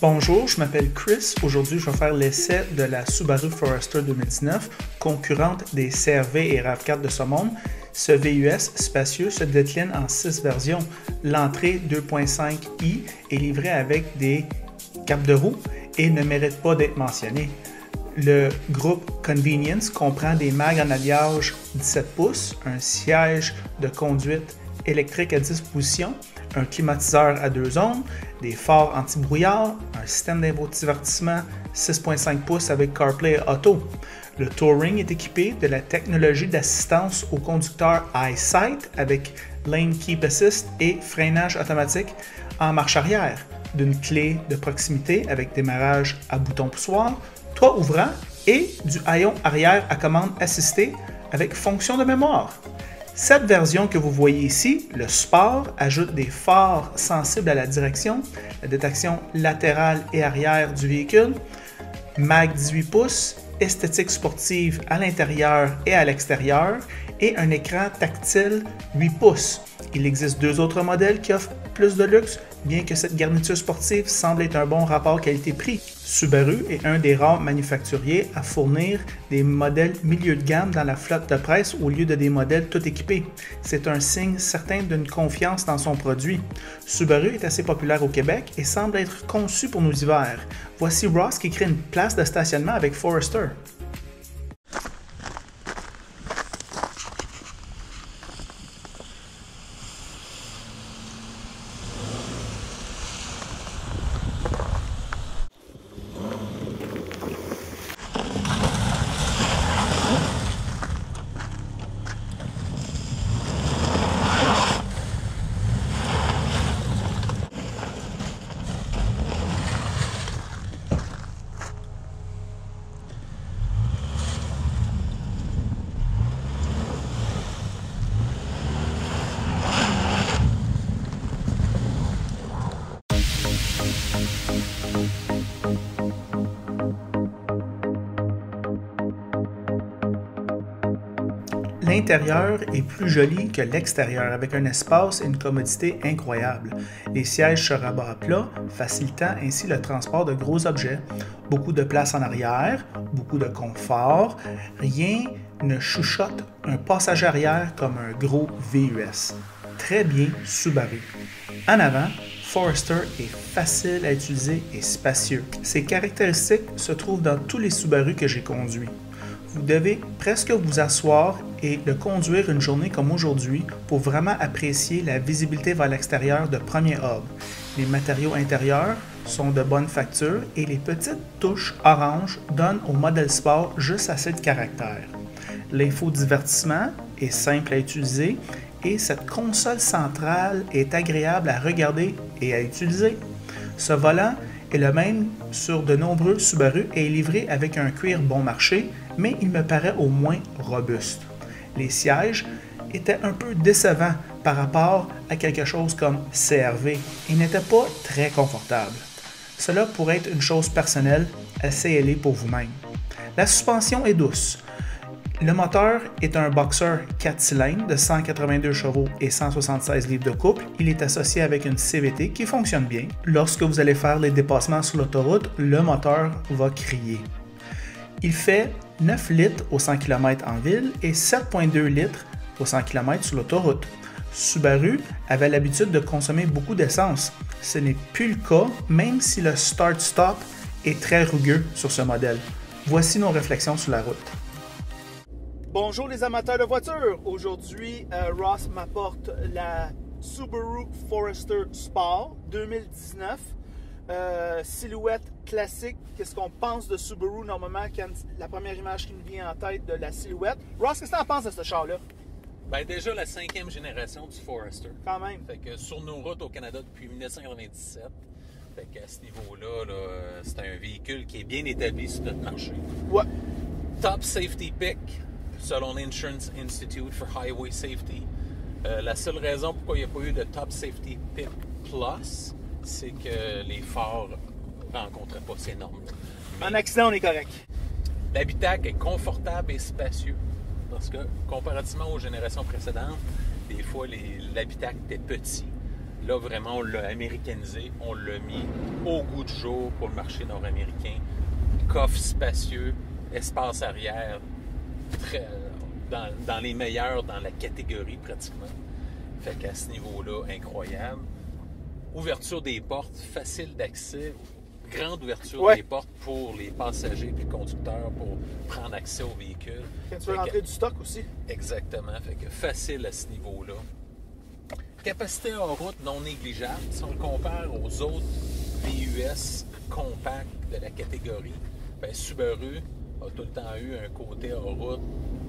Bonjour, je m'appelle Chris. Aujourd'hui, je vais faire l'essai de la Subaru Forester 2019, concurrente des CR-V et RAV4 de ce monde. Ce VUS spacieux se décline en 6 versions. L'entrée 2.5i est livrée avec des capes de roue et ne mérite pas d'être mentionné. Le groupe Convenience comprend des mags en alliage 17 pouces, un siège de conduite électrique à disposition, un climatiseur à 2 zones, des phares anti-brouillard, un système d'infodivertissement 6.5 pouces avec CarPlay Auto. Le Touring est équipé de la technologie d'assistance au conducteur EyeSight avec Lane Keep Assist et freinage automatique en marche arrière, d'une clé de proximité avec démarrage à bouton poussoir, toit ouvrant et du haillon arrière à commande assistée avec fonction de mémoire. Cette version que vous voyez ici, le Sport, ajoute des phares sensibles à la direction, la détection latérale et arrière du véhicule, mag 18 pouces, esthétique sportive à l'intérieur et à l'extérieur et un écran tactile 8 pouces. Il existe 2 autres modèles qui offrent plus de luxe, bien que cette garniture sportive semble être un bon rapport qualité-prix. Subaru est un des rares manufacturiers à fournir des modèles milieu de gamme dans la flotte de presse au lieu de des modèles tout équipés. C'est un signe certain d'une confiance dans son produit. Subaru est assez populaire au Québec et semble être conçu pour nos hivers. Voici Ross qui crée une place de stationnement avec Forester. L'intérieur est plus joli que l'extérieur, avec un espace et une commodité incroyables. Les sièges se rabattent à plat, facilitant ainsi le transport de gros objets. Beaucoup de place en arrière, beaucoup de confort, rien ne chuchote un passager arrière comme un gros VUS. Très bien Subaru. En avant, Forester est facile à utiliser et spacieux. Ses caractéristiques se trouvent dans tous les Subaru que j'ai conduits. Vous devez presque vous asseoir et le conduire une journée comme aujourd'hui pour vraiment apprécier la visibilité vers l'extérieur de premier ordre. Les matériaux intérieurs sont de bonne facture et les petites touches orange donnent au modèle sport juste assez de caractère. L'infodivertissement est simple à utiliser et cette console centrale est agréable à regarder et à utiliser. Ce volant est le même sur de nombreux Subaru et est livré avec un cuir bon marché, mais il me paraît au moins robuste. Les sièges étaient un peu décevants par rapport à quelque chose comme CR-V et n'étaient pas très confortables. Cela pourrait être une chose personnelle, essayez-les pour vous-même. La suspension est douce. Le moteur est un Boxer 4 cylindres de 182 chevaux et 176 livres de couple. Il est associé avec une CVT qui fonctionne bien. Lorsque vous allez faire les dépassements sur l'autoroute, le moteur va crier. Il fait 9 litres au 100 km en ville et 7,2 litres au 100 km sur l'autoroute. Subaru avait l'habitude de consommer beaucoup d'essence. Ce n'est plus le cas, même si le start-stop est très rugueux sur ce modèle. Voici nos réflexions sur la route. Bonjour les amateurs de voitures! Aujourd'hui, Ross m'apporte la Subaru Forester Sport 2019. Silhouette classique, qu'est-ce qu'on pense de Subaru normalement quand la première image qui nous vient en tête de la silhouette. Ross, qu'est-ce que tu en penses de ce char-là? Ben déjà la 5e génération du Forester. Quand même. Fait que sur nos routes au Canada depuis 1997. Fait qu'à ce niveau-là, c'est un véhicule qui est bien établi sur notre marché. Ouais. Top safety pick selon l'Insurance Institute for Highway Safety. La seule raison pourquoi il n'y a pas eu de Top Safety Pick Plus, c'est que les phares ne rencontraient pas ces normes-là. En accident, on est correct. L'habitacle est confortable et spacieux parce que, comparativement aux générations précédentes, des fois, l'habitacle était petit. Là, vraiment, on l'a américanisé, on l'a mis au goût du jour pour le marché nord-américain. Coffre spacieux, espace arrière, dans les meilleurs dans la catégorie pratiquement. Fait qu'à ce niveau-là, incroyable. Ouverture des portes, facile d'accès, grande ouverture des portes pour les passagers et le conducteur pour prendre accès au véhicule. Quand tu veux rentrer du stock aussi. Exactement, fait que facile à ce niveau-là. Capacité en route non négligeable. Si on le compare aux autres VUS compacts de la catégorie, ben Subaru a tout le temps eu un côté en route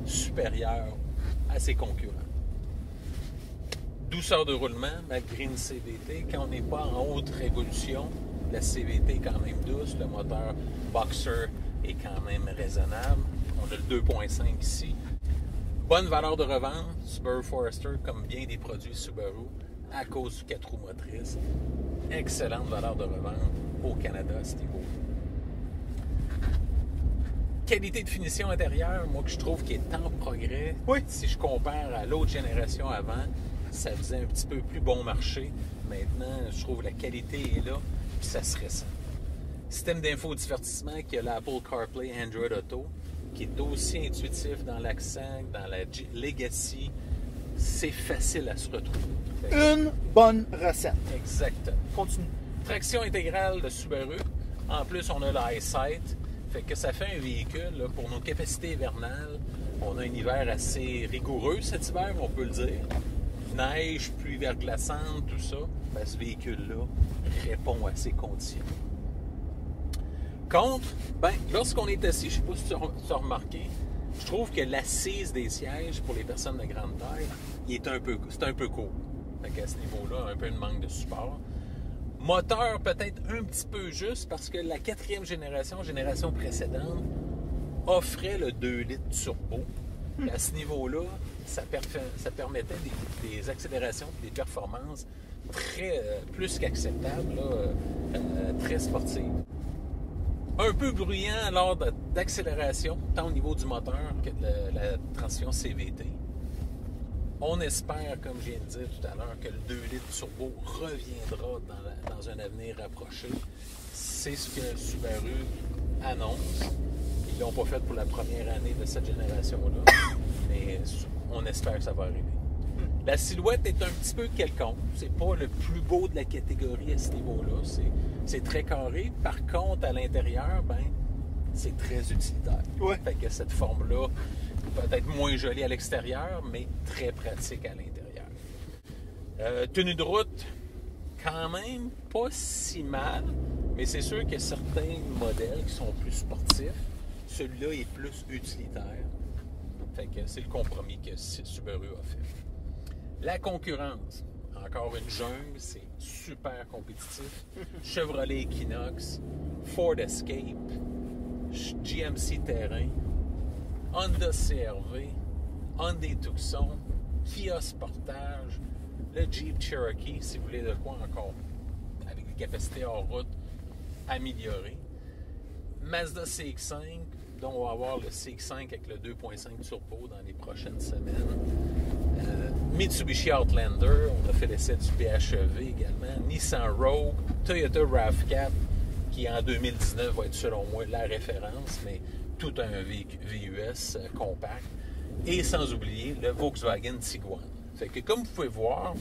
supérieur à ses concurrents. Douceur de roulement, malgré une CVT, quand on n'est pas en haute révolution, la CVT est quand même douce, le moteur Boxer est quand même raisonnable. On a le 2.5 ici. Bonne valeur de revente, Subaru Forester, comme bien des produits Subaru, à cause du 4 roues motrices. Excellente valeur de revente au Canada à ce niveau. Qualité de finition intérieure, moi que je trouve qui est en progrès. Oui. Si je compare à l'autre génération avant, ça faisait un petit peu plus bon marché. Maintenant, je trouve que la qualité est là, puis ça se ressent. Système d'infodivertissement qui a l'Apple CarPlay Android Auto, qui est aussi intuitif dans l'accent, dans la Legacy. C'est facile à se retrouver. Une bonne recette. Exactement. Continue. Traction intégrale de Subaru. En plus, on a l'EyeSight. Fait que ça fait un véhicule, là, pour nos capacités hivernales. On a un hiver assez rigoureux cet hiver, on peut le dire. Neige, pluie verglaçante, tout ça. Ben, ce véhicule-là répond à ces conditions. Contre, ben, lorsqu'on est assis, je ne sais pas si tu as remarqué, je trouve que l'assise des sièges pour les personnes de grande taille, c'est un peu court. Fait qu'à ce niveau-là, un peu de manque de support. Moteur peut-être un petit peu juste parce que la 4e génération précédente, offrait le 2 litres turbo. À ce niveau-là, ça permettait des accélérations, des performances plus qu'acceptables, très sportives. Un peu bruyant lors d'accélération, tant au niveau du moteur que de la transmission CVT. On espère, comme je viens de dire tout à l'heure, que le 2 litres turbo reviendra dans un avenir rapproché. C'est ce que Subaru annonce. Ils ne l'ont pas fait pour la première année de cette génération-là, mais on espère que ça va arriver. La silhouette est un petit peu quelconque. C'est pas le plus beau de la catégorie à ce niveau-là. C'est très carré. Par contre, à l'intérieur, ben, c'est très utilitaire. Ouais. Fait que cette forme-là, peut-être moins jolie à l'extérieur, mais très pratique à l'intérieur. Tenue de route, quand même pas si mal, mais c'est sûr que certains modèles qui sont plus sportifs, celui-là est plus utilitaire. Fait que c'est le compromis que Subaru a fait. La concurrence, encore une jungle, c'est super compétitif. Chevrolet Equinox, Ford Escape, GMC Terrain, Honda CR-V, Hyundai Tucson, Kia Sportage, le Jeep Cherokee, si vous voulez de quoi encore, avec des capacités hors route améliorées. Mazda CX-5, dont on va avoir le CX-5 avec le 2.5 turbo dans les prochaines semaines. Mitsubishi Outlander, on a fait l'essai du PHEV également. Nissan Rogue, Toyota RAV4, qui en 2019 va être selon moi la référence, mais tout un VUS compact. Et sans oublier le Volkswagen Tiguan. Fait que comme vous pouvez voir,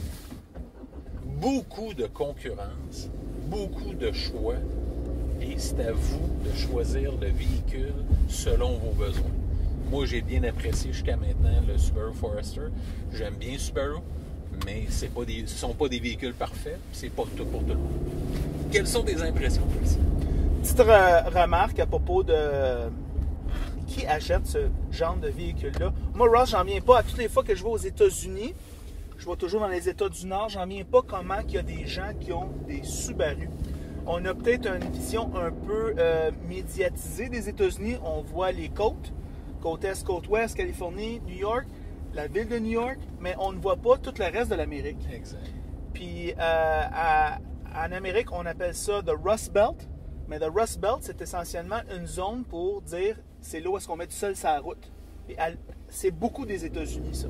beaucoup de concurrence, beaucoup de choix, et c'est à vous de choisir le véhicule selon vos besoins. Moi, j'ai bien apprécié jusqu'à maintenant le Subaru Forester. J'aime bien Subaru, mais ce ne sont pas des véhicules parfaits, c'est pas tout pour tout le monde. Quelles sont tes impressions, Chris? Petite remarque à propos de qui achète ce genre de véhicule-là. Moi, Ross, j'en viens pas. À toutes les fois que je vais aux États-Unis, je vais toujours dans les États du Nord, j'en viens pas comment il y a des gens qui ont des Subaru. On a peut-être une vision un peu médiatisée des États-Unis. On voit les côtes est, côte ouest, Californie, New York, la ville de New York, mais on ne voit pas tout le reste de l'Amérique. Exact. Puis en Amérique, on appelle ça the Rust Belt. Mais le Rust Belt, c'est essentiellement une zone pour dire c'est là où est-ce qu'on met du sol sur la route. Et c'est beaucoup des États-Unis, ça.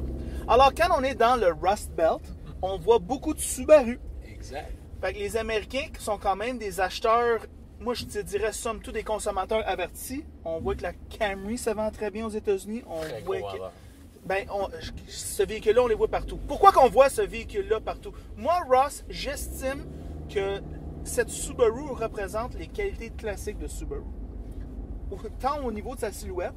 Alors, quand on est dans le Rust Belt, on voit beaucoup de Subaru. Exact. Fait que les Américains qui sont quand même des acheteurs, moi je te dirais somme toute des consommateurs avertis. On voit que la Camry se vend très bien aux États-Unis. On Très voit gros que vendeur. ce véhicule-là, on les voit partout. Pourquoi qu'on voit ce véhicule-là partout? Moi, Ross, j'estime que cette Subaru représente les qualités classiques de Subaru. Tant au niveau de sa silhouette,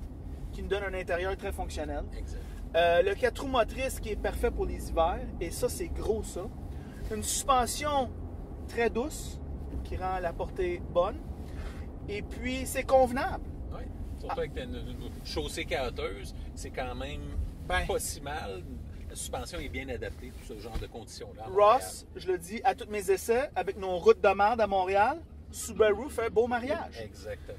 qui nous donne un intérieur très fonctionnel. Exact. Le 4 roues motrices qui est parfait pour les hivers, et ça, c'est gros, ça. Une suspension très douce, qui rend la portée bonne. Et puis, c'est convenable. Oui. Surtout avec une chaussée caroteuse, c'est quand même pas si mal. La suspension est bien adaptée pour ce genre de conditions-là. Ross, je le dis à tous mes essais, avec nos routes de merde à Montréal, Subaru fait un beau mariage. Exactement.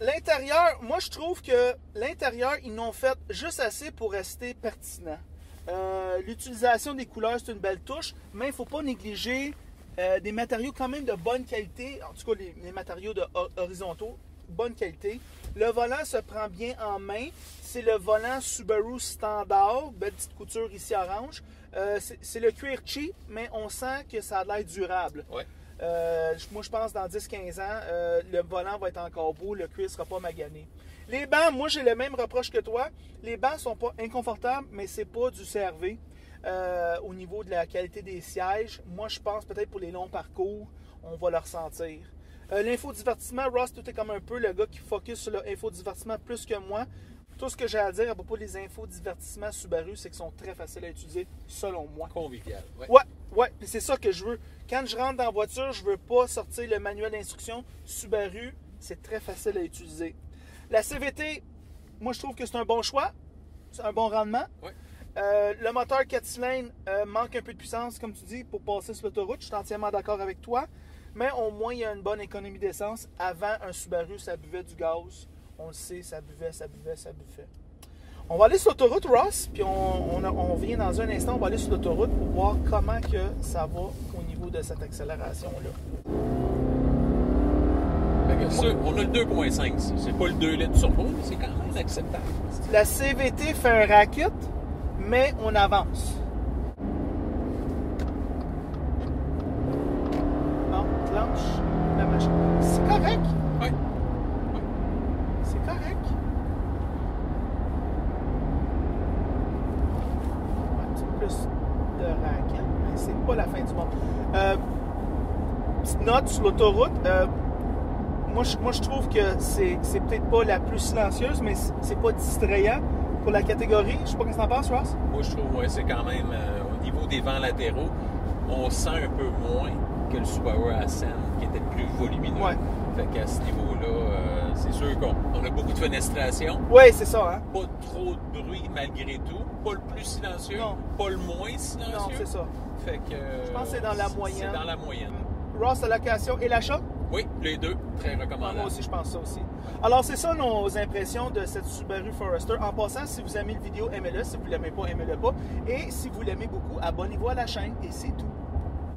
L'intérieur, moi je trouve que l'intérieur, ils n'ont fait juste assez pour rester pertinent. L'utilisation des couleurs, c'est une belle touche, mais il ne faut pas négliger des matériaux quand même de bonne qualité, en tout cas les matériaux horizontaux, bonne qualité. Le volant se prend bien en main. C'est le volant Subaru standard, belle petite couture ici orange. C'est le cuir cheap, mais on sent que ça a l'air durable. Ouais. Moi, je pense dans 10-15 ans, le volant va être encore beau, le cuir ne sera pas magané. Les bancs, moi, j'ai le même reproche que toi. Les bancs ne sont pas inconfortables, mais c'est pas du CRV. Au niveau de la qualité des sièges, moi, je pense peut-être pour les longs parcours, on va le ressentir. L'infodivertissement, Ross, tout est comme un peu le gars qui focus sur l'infodivertissement plus que moi. Tout ce que j'ai à dire à propos des infodivertissements Subaru, c'est qu'ils sont très faciles à utiliser, selon moi. Convivial. Ouais. Ouais, c'est ça que je veux. Quand je rentre dans la voiture, je veux pas sortir le manuel d'instruction. Subaru, c'est très facile à utiliser. La CVT, moi, je trouve que c'est un bon choix. C'est un bon rendement. Ouais. Le moteur 4 cylindres manque un peu de puissance, comme tu dis, pour passer sur l'autoroute. Je suis entièrement d'accord avec toi. Mais au moins, il y a une bonne économie d'essence. Avant, un Subaru, ça buvait du gaz. On le sait, ça buvait. On va aller sur l'autoroute, Ross, puis on vient dans un instant, on va aller sur l'autoroute pour voir comment que ça va au niveau de cette accélération-là. On a le 2.5. C'est pas le 2 litres turbo, mais c'est quand même acceptable. La CVT fait un racket, mais on avance. Non, planche, la machine. C'est correct. Oui. C'est correct. Un petit peu plus de racket, mais c'est pas la fin du monde. Petite note sur l'autoroute. Moi, je trouve que c'est peut-être pas la plus silencieuse, mais c'est pas distrayant pour la catégorie. Je sais pas ce que tu en penses, Ross? Moi, je trouve c'est quand même, au niveau des vents latéraux, on sent un peu moins que le Subaru Ascent, qui était plus volumineux. Ouais. Fait qu'à ce niveau-là, c'est sûr qu'on a beaucoup de fenestration. Oui, c'est ça, hein? Pas trop de bruit malgré tout. Pas le plus silencieux, non. Pas le moins silencieux. Non, c'est ça. Fait que, je pense que c'est dans la moyenne. C'est dans la moyenne. Ross, la location et l'achat? Oui, les deux, très recommandables. Moi aussi, je pense ça aussi. Alors, c'est ça nos impressions de cette Subaru Forester. En passant, si vous aimez le vidéo, aimez-le. Si vous ne l'aimez pas, aimez-le pas. Et si vous l'aimez beaucoup, abonnez-vous à la chaîne et c'est tout.